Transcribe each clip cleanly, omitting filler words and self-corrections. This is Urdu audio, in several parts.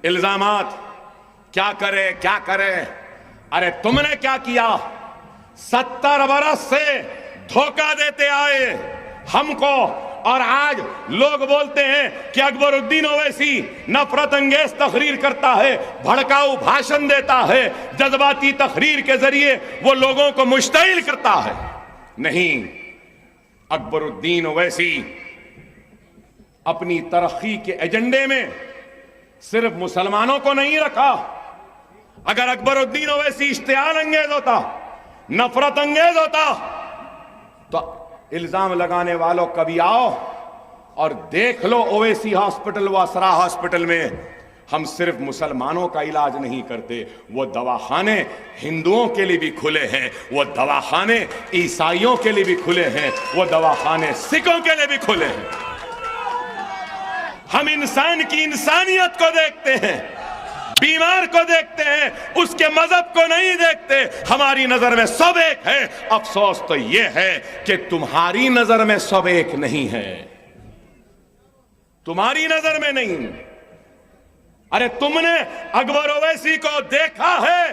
الزامات کیا کرے. ارے تم نے کیا کیا؟ 70 برس سے دھوکہ دیتے آئے ہم کو، اور آج لوگ بولتے ہیں کہ اکبر الدین اویسی نفرت انگیز تقریر کرتا ہے، بھڑکاؤ بھاشن دیتا ہے، جذباتی تقریر کے ذریعے وہ لوگوں کو مشتعل کرتا ہے. نہیں، اکبر الدین اویسی اپنی ترقی کے ایجنڈے میں صرف مسلمانوں کو نہیں رکھا. اگر اکبر الدین اویسی اشتعال انگیز ہوتا، نفرت انگیز ہوتا، تو الزام لگانے والوں کبھی آؤ اور دیکھ لو اویسی ہاسپٹل و اسرا ہاسپٹل میں ہم صرف مسلمانوں کا علاج نہیں کرتے، وہ دواخانے ہندوؤں کے لیے بھی کھلے ہیں، وہ دواخانے عیسائیوں کے لیے بھی کھلے ہیں، وہ دواخانے سکھوں کے لیے بھی کھلے ہیں. ہم انسان کی انسانیت کو دیکھتے ہیں، بیمار کو دیکھتے ہیں، اس کے مذہب کو نہیں دیکھتے. ہماری نظر میں سب ایک ہے. افسوس تو یہ ہے کہ تمہاری نظر میں سب ایک نہیں ہے، تمہاری نظر میں نہیں. ارے تم نے اکبر اویسی کو دیکھا ہے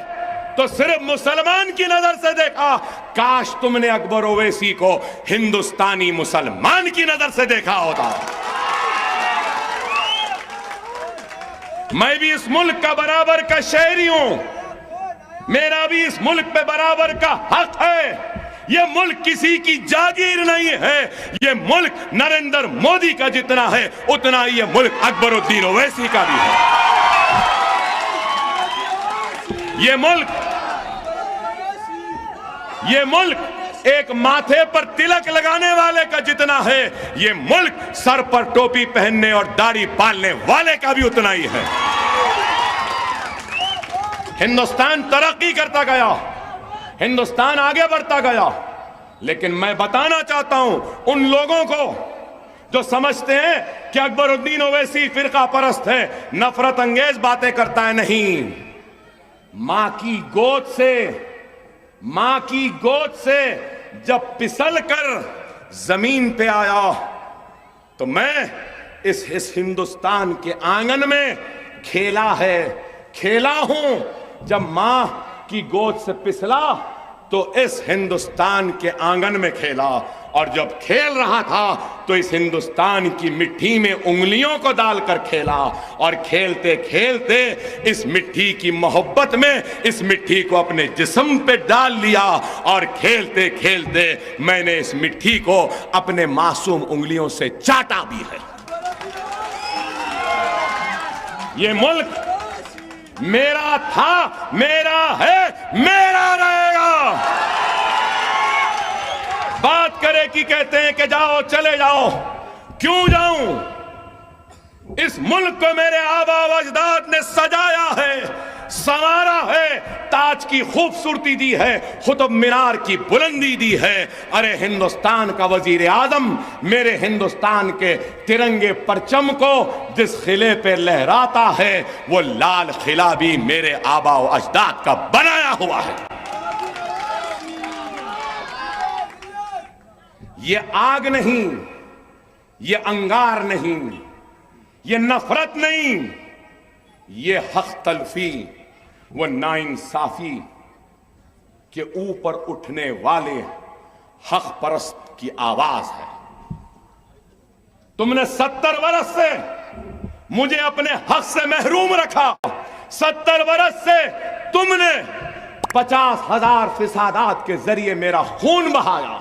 تو صرف مسلمان کی نظر سے دیکھا. کاش تم نے اکبر اویسی کو ہندوستانی مسلمان کی نظر سے دیکھا ہوتا. میں بھی اس ملک کا برابر کا شہری ہوں، میرا بھی اس ملک پہ برابر کا حق ہے. یہ ملک کسی کی جاگیر نہیں ہے، یہ ملک نریندر مودی کا جتنا ہے اتنا یہ ملک اکبر الدین اویسی کا بھی ہے. یہ ملک ایک ماتھے پر تلک لگانے والے کا جتنا ہے، یہ ملک سر پر ٹوپی پہننے اور داڑھی پالنے والے کا بھی اتنا ہی ہے. ہندوستان ترقی کرتا گیا، ہندوستان آگے بڑھتا گیا، لیکن میں بتانا چاہتا ہوں ان لوگوں کو جو سمجھتے ہیں کہ اکبر الدین اویسی فرقہ پرست ہے، نفرت انگیز باتیں کرتا ہے. نہیں، ماں کی گود سے جب پسل کر زمین پہ آیا تو میں اس ہندوستان کے آنگن میں کھیلا ہوں. جب ماں کی گود سے پسلا تو اس ہندوستان کے آنگن میں کھیلا، اور جب کھیل رہا تھا تو اس ہندوستان کی مٹی میں انگلیوں کو ڈال کر کھیلا، اور کھیلتے کھیلتے اس مٹی کی محبت میں اس مٹی کو اپنے جسم پہ ڈال لیا، اور کھیلتے کھیلتے میں نے اس مٹی کو اپنے معصوم انگلیوں سے چاٹا بھی ہے. یہ ملک میرا تھا، میرا ہے، میرا رہے گا. بات کرے کہ کہتے ہیں کہ جاؤ چلے جاؤ. کیوں جاؤں؟ اس ملک کو میرے آبا و اجداد نے سجایا ہے، سنوارا ہے، تاج کی خوبصورتی دی ہے، قطب مینار کی بلندی دی ہے. ارے ہندوستان کا وزیر اعظم میرے ہندوستان کے ترنگے پرچم کو جس قلعے پہ لہراتا ہے وہ لال قلعہ بھی میرے آبا و اجداد کا بنایا ہوا ہے. یہ آگ نہیں، یہ انگار نہیں، یہ نفرت نہیں، یہ حق تلفی و ناانصافی کے اوپر اٹھنے والے حق پرست کی آواز ہے. تم نے 70 برس سے مجھے اپنے حق سے محروم رکھا. 70 برس سے تم نے 50,000 فسادات کے ذریعے میرا خون بہایا.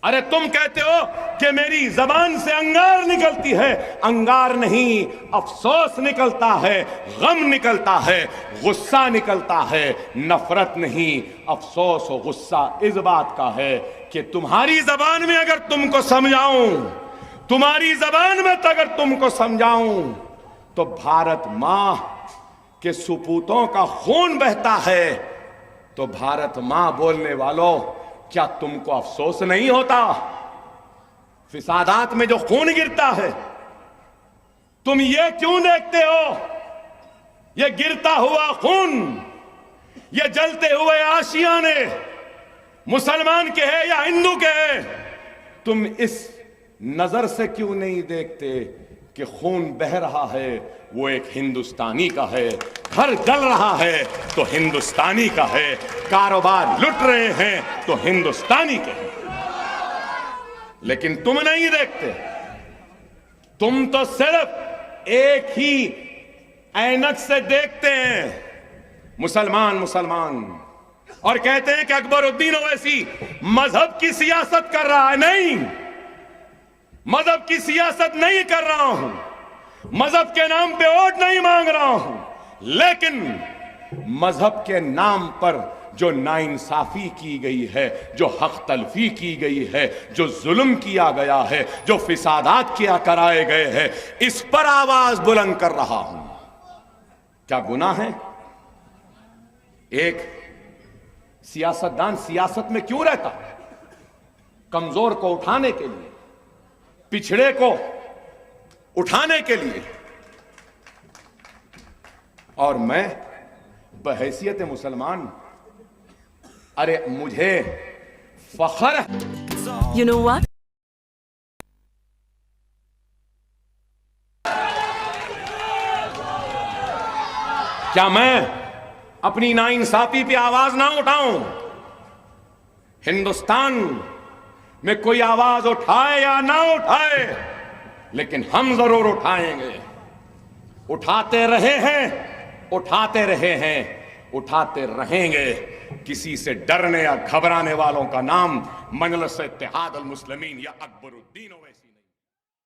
ارے تم کہتے ہو کہ میری زبان سے انگار نکلتی ہے، انگار نہیں، افسوس نکلتا ہے، غم نکلتا ہے، غصہ نکلتا ہے، نفرت نہیں. افسوس و غصہ اس بات کا ہے کہ تمہاری زبان میں اگر تم کو سمجھاؤں، تمہاری زبان میں اگر تم کو سمجھاؤں تو بھارت ماں کے سپوتوں کا خون بہتا ہے. تو بھارت ماں بولنے والوں، کیا تم کو افسوس نہیں ہوتا؟ فسادات میں جو خون گرتا ہے تم یہ کیوں دیکھتے ہو؟ یہ گرتا ہوا خون، یہ جلتے ہوئے آشیانے مسلمان کے ہیں یا ہندو کے ہیں، تم اس نظر سے کیوں نہیں دیکھتے کہ خون بہ رہا ہے وہ ایک ہندوستانی کا ہے، گھر جل رہا ہے تو ہندوستانی کا ہے، کاروبار لٹ رہے ہیں تو ہندوستانی کے ہیں۔ لیکن تم نہیں دیکھتے، تم تو صرف ایک ہی اینک سے دیکھتے ہیں، مسلمان مسلمان، اور کہتے ہیں کہ اکبر الدین اویسی مذہب کی سیاست کر رہا ہے۔ نہیں، مذہب کی سیاست نہیں کر رہا ہوں، مذہب کے نام پہ ووٹ نہیں مانگ رہا ہوں، لیکن مذہب کے نام پر جو ناانصافی کی گئی ہے، جو حق تلفی کی گئی ہے، جو ظلم کیا گیا ہے، جو فسادات کیا کرائے گئے ہیں، اس پر آواز بلند کر رہا ہوں۔ کیا گناہ ہے؟ ایک سیاستدان سیاست میں کیوں رہتا؟ کمزور کو اٹھانے کے لیے، پچھڑے کو اٹھانے کے لیے۔ اور میں بحیثیت مسلمان، ارے مجھے فخر ہے۔ You know what? کیا میں اپنی ناانصافی پہ آواز نہ اٹھاؤں؟ ہندوستان میں کوئی آواز اٹھائے یا نہ اٹھائے، لیکن ہم ضرور اٹھائیں گے۔ اٹھاتے رہے ہیں، اٹھاتے رہے ہیں، اٹھاتے رہیں گے۔ کسی سے ڈرنے یا گھبرانے والوں کا نام مجلس اتحاد المسلمین یا اکبر الدین